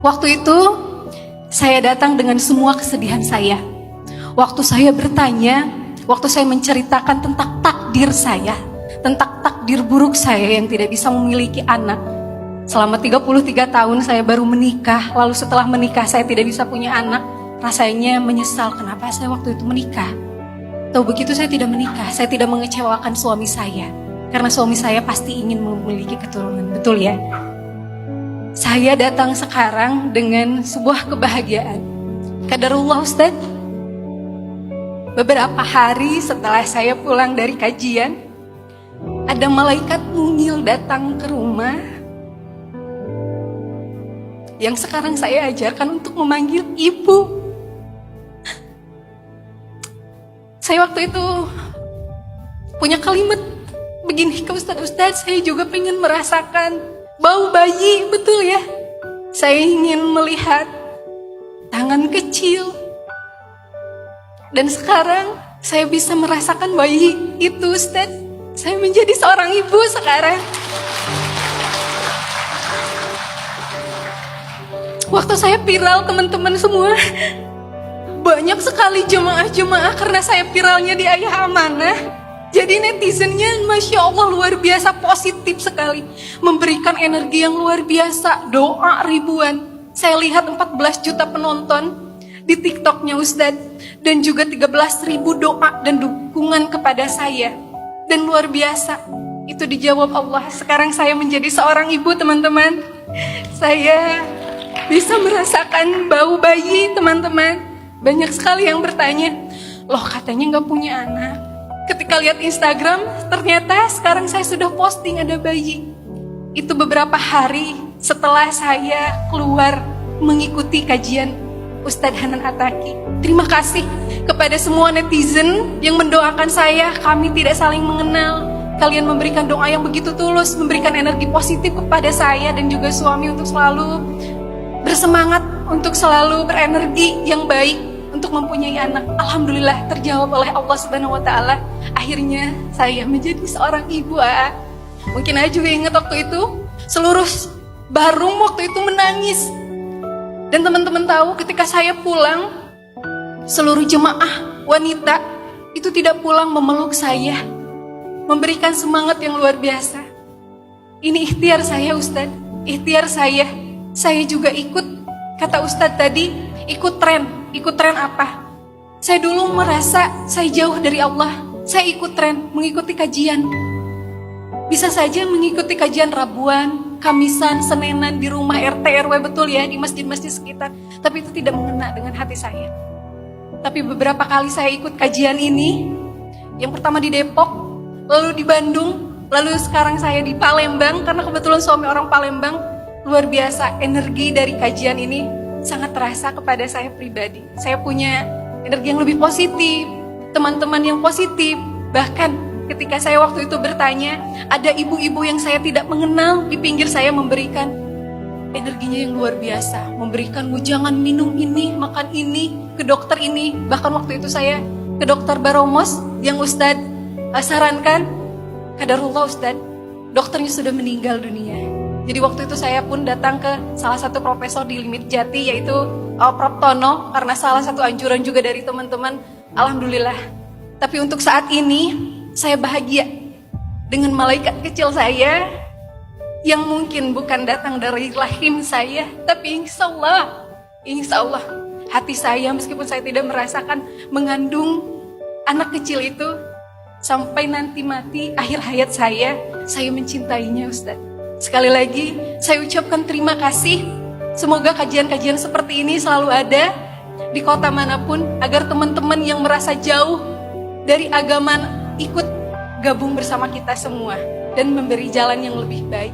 Waktu itu saya datang dengan semua kesedihan saya. Waktu saya bertanya, waktu saya menceritakan tentang takdir saya, tentang takdir buruk saya yang tidak bisa memiliki anak. Selama 33 tahun saya baru menikah, lalu setelah menikah saya tidak bisa punya anak. Rasanya menyesal kenapa saya waktu itu menikah. Tahu begitu saya tidak menikah, saya tidak mengecewakan suami saya. Karena suami saya pasti ingin memiliki keturunan, betul ya? Saya datang sekarang dengan sebuah kebahagiaan. Qadarullah Ustaz, beberapa hari setelah saya pulang dari kajian, ada malaikat mungil datang ke rumah yang sekarang saya ajarkan untuk memanggil ibu. Saya waktu itu punya kalimat begini ke Ustaz, saya juga pengen merasakan bau bayi, betul ya? Saya ingin melihat tangan kecil. Dan sekarang saya bisa merasakan bayi itu, Ustaz. Saya menjadi seorang ibu sekarang. Waktu saya viral, teman-teman semua, banyak sekali jemaah-jemaah karena saya viralnya di Ayah Amanah. Jadi netizennya Masya Allah luar biasa positif sekali. Memberikan energi yang luar biasa. Doa ribuan. Saya lihat 14 juta penonton di TikToknya Ustadz. Dan juga 13.000 doa dan dukungan kepada saya. Dan luar biasa. Itu dijawab Allah. Sekarang saya menjadi seorang ibu, teman-teman. Saya bisa merasakan bau bayi, teman-teman. Banyak sekali yang bertanya, loh katanya gak punya anak. Ketika lihat Instagram, ternyata sekarang saya sudah posting ada bayi. Itu beberapa hari setelah saya keluar mengikuti kajian Ustadz Hanan Ataki. Terima kasih kepada semua netizen yang mendoakan saya. Kami tidak saling mengenal. Kalian memberikan doa yang begitu tulus, memberikan energi positif kepada saya dan juga suami untuk selalu bersemangat, untuk selalu berenergi yang baik untuk mempunyai anak. Alhamdulillah terjawab oleh Allah Subhanahu wa taala. Akhirnya saya menjadi seorang ibu. Mungkin saya juga ingat waktu itu seluruh Barum waktu itu menangis. Dan teman-teman tahu ketika saya pulang, seluruh jemaah wanita itu tidak pulang memeluk saya, memberikan semangat yang luar biasa. Ini ikhtiar saya Ustadz, ikhtiar saya. Saya juga ikut, kata Ustadz tadi, ikut tren. Ikut tren apa? Saya dulu merasa saya jauh dari Allah. Saya ikut tren, mengikuti kajian. Bisa saja mengikuti kajian Rabuan, Kamisan, Senenan di rumah RT RW, betul ya, di masjid-masjid sekitar. Tapi itu tidak mengena dengan hati saya. Tapi beberapa kali saya ikut kajian ini. Yang pertama di Depok, lalu di Bandung, lalu sekarang saya di Palembang. Karena kebetulan suami orang Palembang. Luar biasa energi dari kajian ini sangat terasa kepada saya pribadi. Saya punya energi yang lebih positif, teman-teman yang positif. Bahkan ketika saya waktu itu bertanya, ada ibu-ibu yang saya tidak mengenal di pinggir saya memberikan energinya yang luar biasa. Memberikan jangan minum ini, makan ini, ke dokter ini. Bahkan waktu itu saya ke dokter Baromos yang Ustadz sarankan. Qadarullah Ustadz, dokternya sudah meninggal dunia. Jadi waktu itu saya pun datang ke salah satu profesor di Limit Jati, yaitu Prof. Tono, karena salah satu anjuran juga dari teman-teman. Alhamdulillah. Tapi untuk saat ini, saya bahagia dengan malaikat kecil saya, yang mungkin bukan datang dari rahim saya, tapi insya Allah, hati saya meskipun saya tidak merasakan mengandung anak kecil itu, sampai nanti mati, akhir hayat saya mencintainya Ustadz. Sekali lagi, saya ucapkan terima kasih. Semoga kajian-kajian seperti ini selalu ada di kota manapun, agar teman-teman yang merasa jauh dari agama ikut gabung bersama kita semua dan memberi jalan yang lebih baik.